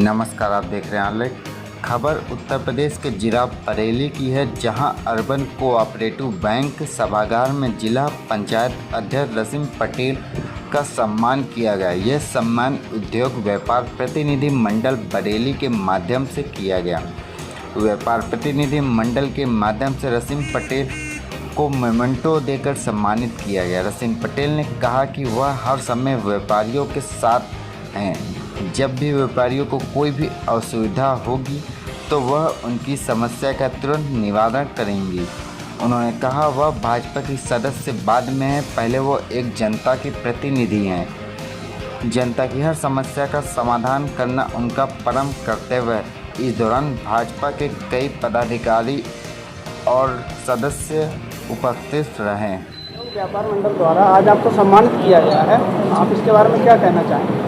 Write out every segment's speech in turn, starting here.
नमस्कार, आप देख रहे हैं आलेख। खबर उत्तर प्रदेश के जिला बरेली की है, जहां अर्बन कोऑपरेटिव बैंक सभागार में जिला पंचायत अध्यक्ष रसीम पटेल का सम्मान किया गया। यह सम्मान उद्योग व्यापार प्रतिनिधि मंडल बरेली के माध्यम से किया गया। व्यापार प्रतिनिधि मंडल के माध्यम से रसीम पटेल को मोमेंटो देकर सम्मानित किया गया। रसीम पटेल ने कहा कि वह हर समय व्यापारियों के साथ हैं। जब भी व्यापारियों को कोई भी असुविधा होगी तो वह उनकी समस्या का तुरंत निवारण करेंगी। उन्होंने कहा वह भाजपा की सदस्य बाद में है, पहले वो एक जनता के प्रतिनिधि हैं। जनता की हर समस्या का समाधान करना उनका परम कर्तव्य है। इस दौरान भाजपा के कई पदाधिकारी और सदस्य उपस्थित रहे। व्यापार मंडल द्वारा आज आपको सम्मानित किया गया है, आप इसके बारे में क्या कहना चाहेंगे?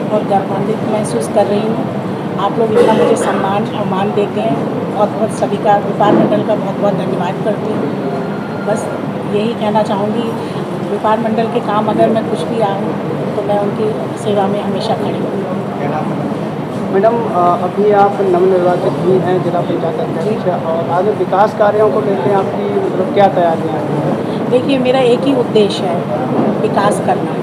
बहुत गर्वान्वित महसूस कर रही हूँ। आप लोग इतना मुझे सम्मान और मान देते हैं और बहुत सभी का व्यापार मंडल का बहुत बहुत धन्यवाद करती हूँ। बस यही कहना चाहूँगी, व्यापार मंडल के काम अगर मैं कुछ भी आऊँ तो मैं उनकी सेवा में हमेशा खड़ी हूँ। मैडम, अभी आप नवनिर्वाचित हुई हैं जिला पंचायत अध्यक्ष, और आगे विकास कार्यों को लेकर आपकी मतलब क्या तैयारियाँ हैं? देखिए, मेरा एक ही उद्देश्य है, विकास करना।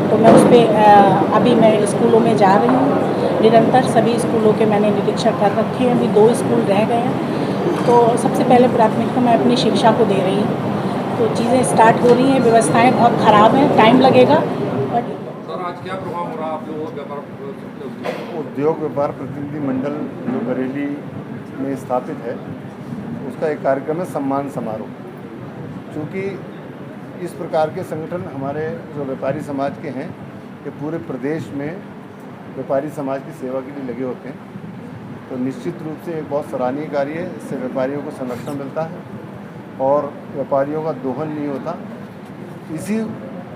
तो मैं उस पर अभी मैं स्कूलों में जा रही हूँ। निरंतर सभी स्कूलों के मैंने निरीक्षण कर रखे हैं। अभी 2 स्कूल रह गए हैं, तो सबसे पहले प्राथमिकता मैं अपनी शिक्षा को दे रही हूँ। तो चीज़ें स्टार्ट हो रही हैं। व्यवस्थाएं बहुत ख़राब हैं, टाइम लगेगा। बट सर, आज क्या प्रोग्राम हो रहा है आप लोगों का? उद्योग व्यापार प्रतिनिधि मंडल जो बरेली में स्थापित है, उसका एक कार्यक्रम है सम्मान समारोह। चूँकि इस प्रकार के संगठन हमारे जो व्यापारी समाज के हैं, ये पूरे प्रदेश में व्यापारी समाज की सेवा के लिए लगे होते हैं, तो निश्चित रूप से एक बहुत सराहनीय कार्य है। इससे व्यापारियों को संरक्षण मिलता है और व्यापारियों का दोहन नहीं होता। इसी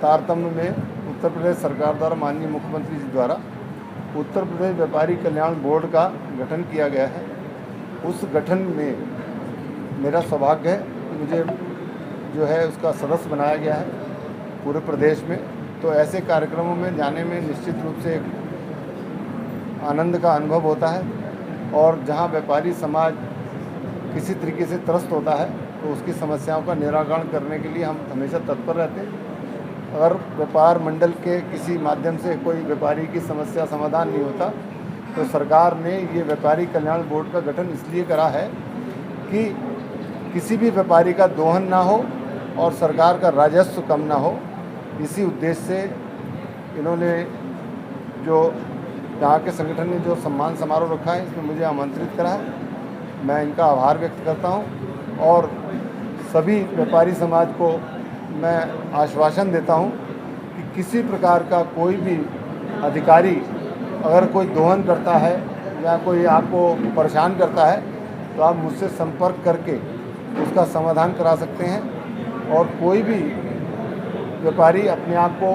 तारतम्य में उत्तर प्रदेश सरकार द्वारा माननीय मुख्यमंत्री जी द्वारा उत्तर प्रदेश व्यापारी कल्याण बोर्ड का गठन किया गया है। उस गठन में मेरा सौभाग्य है कि मुझे जो है उसका सदस्य बनाया गया है पूरे प्रदेश में। तो ऐसे कार्यक्रमों में जाने में निश्चित रूप से एक आनंद का अनुभव होता है, और जहां व्यापारी समाज किसी तरीके से त्रस्त होता है तो उसकी समस्याओं का निराकरण करने के लिए हम हमेशा तत्पर रहते हैं। अगर व्यापार मंडल के किसी माध्यम से कोई व्यापारी की समस्या समाधान नहीं होता तो सरकार ने ये व्यापारी कल्याण बोर्ड का गठन इसलिए करा है कि किसी भी व्यापारी का दोहन ना हो और सरकार का राजस्व कम ना हो। इसी उद्देश्य से इन्होंने जो यहाँ के संगठन ने जो सम्मान समारोह रखा है, इसमें मुझे आमंत्रित करा है। मैं इनका आभार व्यक्त करता हूँ और सभी व्यापारी समाज को मैं आश्वासन देता हूँ कि किसी प्रकार का कोई भी अधिकारी अगर कोई दोहन करता है या कोई आपको परेशान करता है तो आप मुझसे संपर्क करके उसका समाधान करा सकते हैं। और कोई भी व्यापारी अपने आप को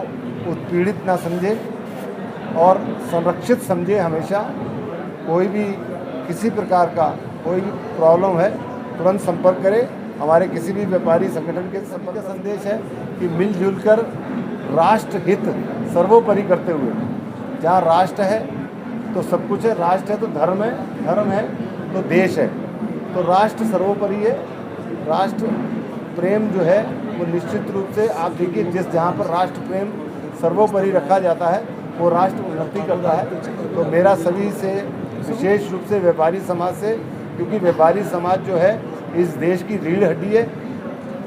उत्पीड़ित ना समझे और संरक्षित समझे। हमेशा कोई भी किसी प्रकार का कोई भी प्रॉब्लम है तुरंत संपर्क करे। हमारे किसी भी व्यापारी संगठन के संपर्क का संदेश है कि मिलजुल कर राष्ट्र हित सर्वोपरि करते हुए, जहाँ राष्ट्र है तो सब कुछ है, राष्ट्र है तो धर्म है, धर्म है तो देश है, तो राष्ट्र सर्वोपरि है। राष्ट्र प्रेम जो है वो निश्चित रूप से आप देखिए, जहाँ पर राष्ट्र प्रेम सर्वोपरि रखा जाता है वो राष्ट्र उन्नति करता है। तो मेरा सभी से विशेष रूप से व्यापारी समाज से, क्योंकि व्यापारी समाज जो है इस देश की रीढ़ हड्डी है,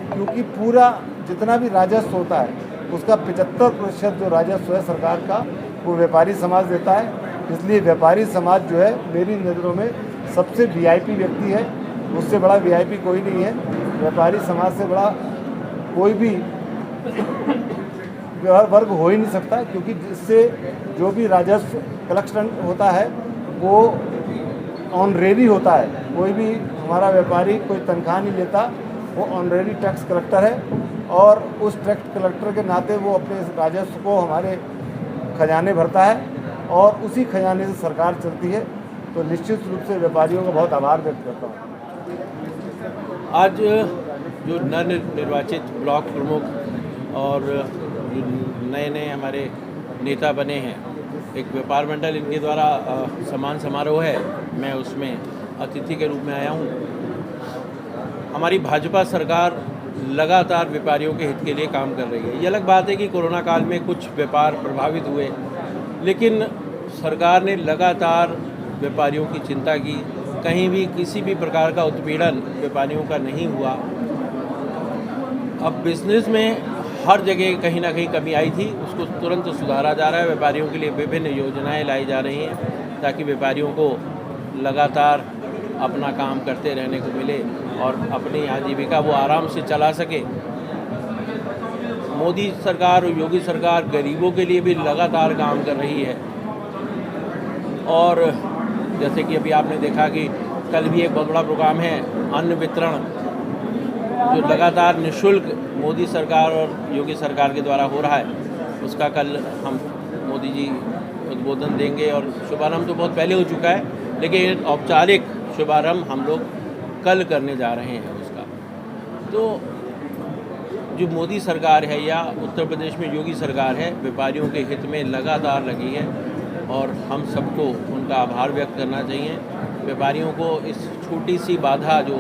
क्योंकि पूरा जितना भी राजस्व होता है उसका 75% जो राजस्व है सरकार का वो व्यापारी समाज देता है। इसलिए व्यापारी समाज जो है मेरी नज़रों में सबसे वीआईपी व्यक्ति है। उससे बड़ा वीआईपी कोई नहीं है। व्यापारी समाज से बड़ा कोई भी वर्ग हो ही नहीं सकता, क्योंकि जिससे जो भी राजस्व कलेक्शन होता है वो ऑनरेरी होता है। कोई भी हमारा व्यापारी कोई तनख्वाह नहीं लेता, वो ऑनरेरी टैक्स कलेक्टर है, और उस टैक्स कलेक्टर के नाते वो अपने राजस्व को हमारे खजाने भरता है और उसी खजाने से सरकार चलती है। तो निश्चित रूप से व्यापारियों का बहुत आभार व्यक्त करता हूँ। आज जो नवनिर्वाचित ब्लॉक प्रमुख और जो नए हमारे नेता बने हैं, एक व्यापार मंडल इनके द्वारा सम्मान समारोह है, मैं उसमें अतिथि के रूप में आया हूँ। हमारी भाजपा सरकार लगातार व्यापारियों के हित के लिए काम कर रही है। ये अलग बात है कि कोरोना काल में कुछ व्यापार प्रभावित हुए, लेकिन सरकार ने लगातार व्यापारियों की चिंता की। कहीं भी किसी भी प्रकार का उत्पीड़न व्यापारियों का नहीं हुआ। अब बिजनेस में हर जगह कहीं ना कहीं कमी आई थी, उसको तुरंत सुधारा जा रहा है। व्यापारियों के लिए विभिन्न योजनाएं लाई जा रही हैं ताकि व्यापारियों को लगातार अपना काम करते रहने को मिले और अपनी आजीविका वो आराम से चला सके। मोदी सरकार और योगी सरकार गरीबों के लिए भी लगातार काम कर रही है। और जैसे कि अभी आपने देखा कि कल भी एक बहुत बड़ा प्रोग्राम है अन्न वितरण, जो लगातार निःशुल्क मोदी सरकार और योगी सरकार के द्वारा हो रहा है। उसका कल हम मोदी जी उद्बोधन देंगे और शुभारंभ तो बहुत पहले हो चुका है, लेकिन औपचारिक शुभारंभ हम लोग कल करने जा रहे हैं उसका। तो जो मोदी सरकार है या उत्तर प्रदेश में योगी सरकार है, व्यापारियों के हित में लगातार लगी है और हम सबको उनका आभार व्यक्त करना चाहिए। व्यापारियों को इस छोटी सी बाधा जो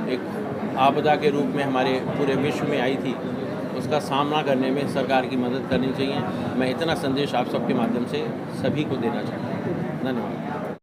एक आपदा के रूप में हमारे पूरे विश्व में आई थी, उसका सामना करने में सरकार की मदद करनी चाहिए। मैं इतना संदेश आप सबके माध्यम से सभी को देना चाहता हूँ। धन्यवाद।